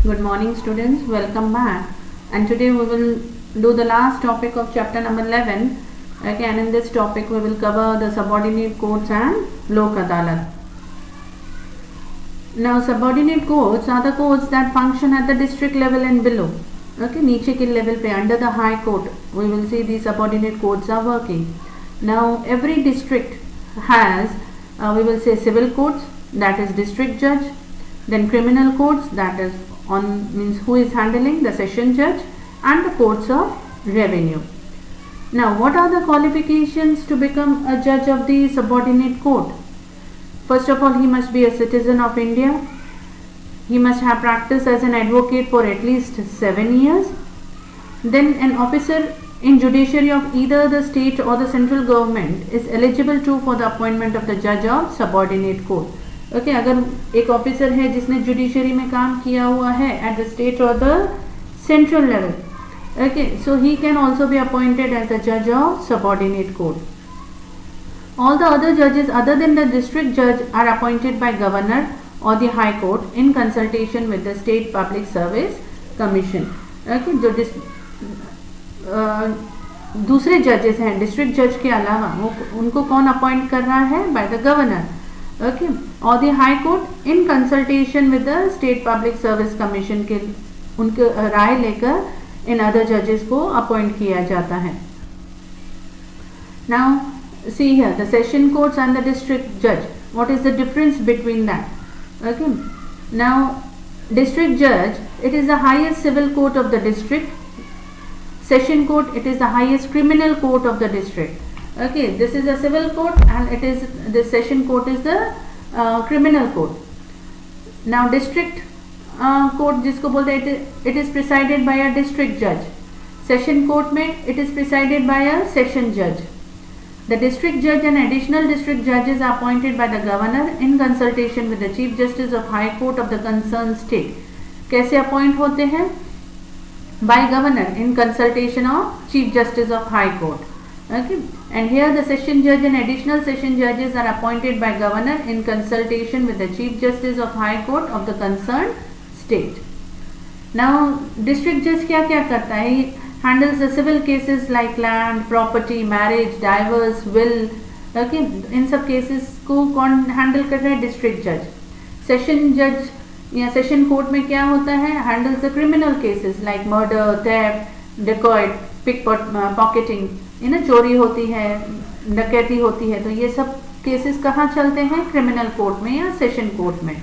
Good morning students, welcome back. And today we will do the last topic of chapter number 11. Okay, and in this topic we will cover the subordinate courts and Lok Adalat. Now subordinate courts are the courts that function at the district level and below. Okay, नीचे के level पे under the high court we will see these subordinate courts are working. Now every district has we will say civil courts, that is district judge, then criminal courts, that is on means who is handling, the session judge, and the courts of revenue. Now what are the qualifications to become a judge of the subordinate court? First of all, he must be a citizen of India. He must have practiced as an advocate for at least 7 years. Then an officer in judiciary of either the state or the central government is eligible to for the appointment of the judge of subordinate court. Okay, अगर एक officer है जिसने judiciary में काम किया हुआ है at the state और the central level, okay, so he can also be appointed as the judge of subordinate court. All the other judges other than the district judge are appointed by governor or the high court in consultation with the state public service commission. Okay, जो दूसरे जजेस हैं district जज के अलावा वो उनको कौन अपॉइंट कर रहा है? By the governor. ओके, और the high court in consultation with the state public service commission के उनके राय लेकर इन अदर जजेस को अपॉइंट किया जाता है. Now see here the session courts and the district judge, what is the difference between that? Okay, now district judge, it is the highest civil court of the district. Session court, it is the highest criminal court of the district. Okay, this is a civil court and it is the session court is the criminal court. Now district court जिसको बोलते हैं it is presided by a district judge. Session court में it is presided by a session judge. The district judge and additional district judges are appointed by the governor in consultation with the chief justice of high court of the concerned state. कैसे appoint होते हैं? By governor in consultation of chief justice of high court. Okay, and here the session judge and additional session judges are appointed by governor in consultation with the chief justice of high court of the concerned state. Now district judge क्या क्या करता है? Handles the civil cases like land, property, marriage, divorce, will. Okay, इन सब cases को कौन handle कर रहा है? District judge. Session judge या सेशन कोर्ट में क्या होता है? Handles the criminal cases like murder, theft, dacoit, pickpocketing, चोरी होती है, डकैती होती है, तो ये सब केसेस कहाँ चलते हैं? क्रिमिनल कोर्ट में या सेशन कोर्ट में.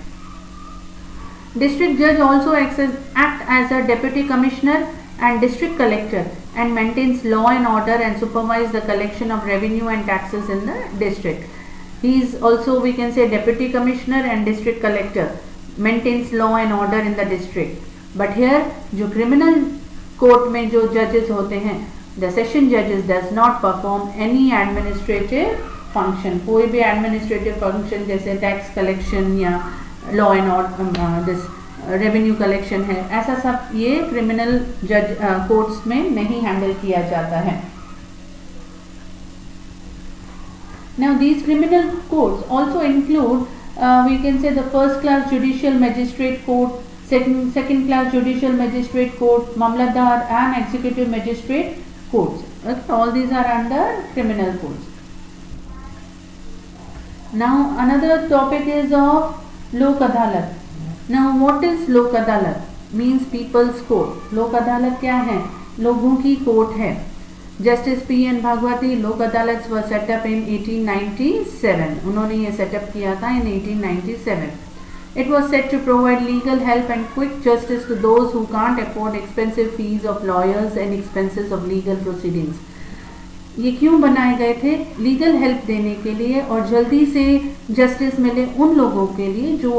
डिस्ट्रिक्ट जज also act as a deputy commissioner and district collector and maintains law and order and supervise the collection of revenue and taxes in the district. He is also, we can say, deputy commissioner and district collector, maintains law and order in the district. But here जो criminal court में जो judges होते हैं, the session judges does not perform any administrative function. कोई भी administrative function जैसे tax collection या law and order this revenue collection है, ऐसा सब ये क्रिमिनल जज कोर्ट्स में नहीं हैंडल किया जाता है. Now these criminal courts also include we can say the first class judicial magistrate court, second class judicial magistrate court, mamlatdar and executive magistrate courts. Okay, all these are under criminal courts. Now another topic is of Lok Adalat. Now what is Lok Adalat? Means people's court. Lok Adalat क्या है? लोगों की court है. Justice P.N. Bhagwati Lok Adalats were set up in 1897. उन्होंने ये setup किया था in 1897. It was set to provide legal help and quick justice to those who can't afford expensive fees of lawyers and expenses of legal proceedings. ये क्यों बनाए गए थे? Legal help देने के लिए और जल्दी से जस्टिस मिले उन लोगों के लिए जो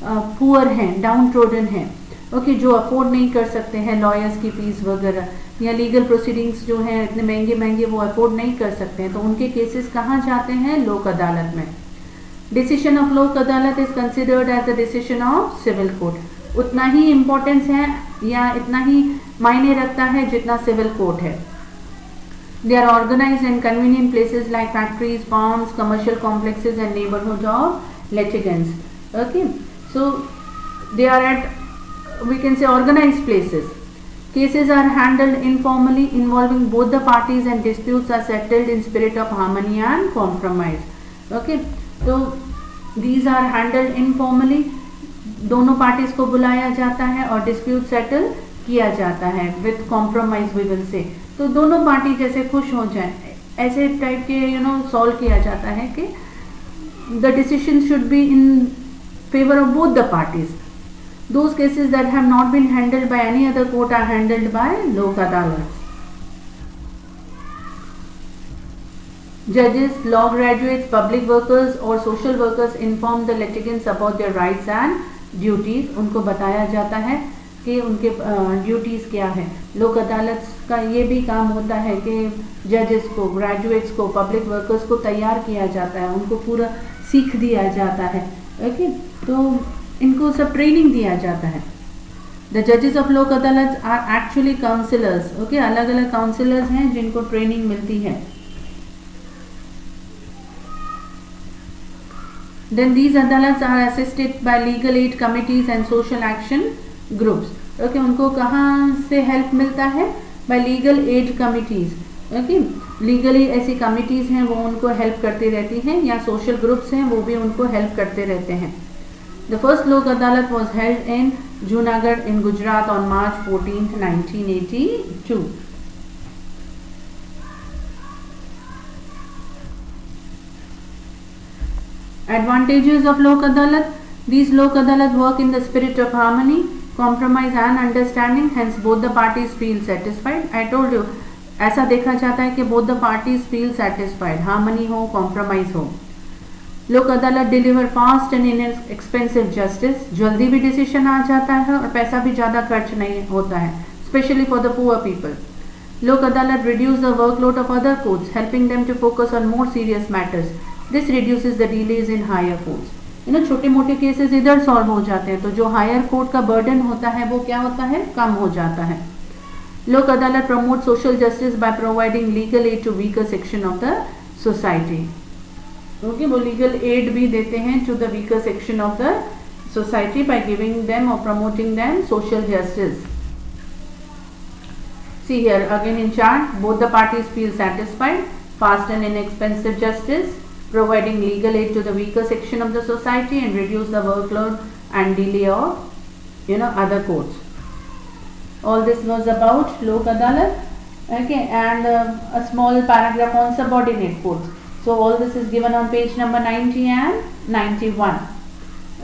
पुअर हैं, डाउन ट्रोडन हैं, ओके, जो अफोर्ड नहीं कर सकते हैं लॉयर्स की फीस वगैरह या लीगल प्रोसीडिंग्स जो हैं इतने महंगे महंगे वो अफोर्ड नहीं कर सकते हैं, तो उनके केसेस कहाँ जाते हैं? लोक अदालत में. Decision of Lok Adalat is considered as the decision of civil court. उतना ही इम्पोर्टेंस है या इतना ही मायने रखता है जितना सिविल कोर्ट है. They are organized in convenient places like factories, farms, commercial complexes and neighborhoods of litigants. Okay, so they are at we can say organized places. Cases are handled informally involving both the parties and disputes are settled in spirit of harmony and compromise. Okay, so these are handled informally, दोनों parties को बुलाया जाता है और dispute settle किया जाता है with compromise we will say, तो दोनों पार्टी जैसे खुश हो जाए ऐसे टाइप के सॉल्व किया जाता है कि the decision should be in favor of both the parties. Those cases that have not been handled by any other court are handled by Lok Adalats. Judges, law graduates, public workers और social workers inform the litigants about their rights and duties. उनको बताया जाता है कि उनके duties क्या है. लोक अदालत का ये भी काम होता है कि जजेस को, ग्रेजुएट्स को, पब्लिक वर्कर्स को तैयार किया जाता है, उनको पूरा सीख दिया जाता है. ओके, तो इनको सब ट्रेनिंग दिया जाता है. द जजेस ऑफ लोक अदालत आर एक्चुअली काउंसिलर्स. ओके, अलग अलग काउंसिलर्स हैं जिनको ट्रेनिंग मिलती है. Then these adalats are assisted by legal aid committees and social action groups. Okay, उनको कहाँ से हेल्प मिलता है? By legal aid committees. Okay, legally ऐसी कमिटीज़ हैं वो उनको हेल्प करती रहती हैं, या सोशल ग्रुप्स हैं वो भी उनको हेल्प करते रहते हैं. द फर्स्ट लोक अदालत was held in Junagadh in Gujarat on March 14, 1982. Advantages of Lok Adalat. These Lok Adalat work in the spirit of harmony, compromise and understanding, hence both the parties feel satisfied. I told you, ऐसा देखा जाता है कि both the parties feel satisfied, harmony हो, compromise हो. लोक अदालत deliver fast and inexpensive justice. जल्दी भी decision आ जाता है और पैसा भी ज़्यादा खर्च नहीं होता है, especially for the poor people. लोक अदालत reduce the workload of other courts, helping them to focus on more serious matters. This reduces the delays in higher courts. छोटे मोटे केसेस इधर सॉल्व हो जाते हैं, तो जो हायर कोर्ट का बर्डन होता है वो क्या होता है, कम हो जाता है. Lok Adalat promote social justice by providing legal aid to weaker section of the society. Okay, वो लीगल एड भी देते हैं to the weaker section of the society by giving them और promoting them social justice. See here again in chart, both the parties feel satisfied, fast and inexpensive justice, providing legal aid to the weaker section of the society and reduce the workload and delay of other courts. All this was about Lok Adalat. Okay, and a small paragraph on subordinate courts. So all this is given on page number 90 and 91.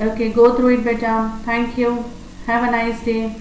Okay, go through it beta. Thank you. Have a nice day.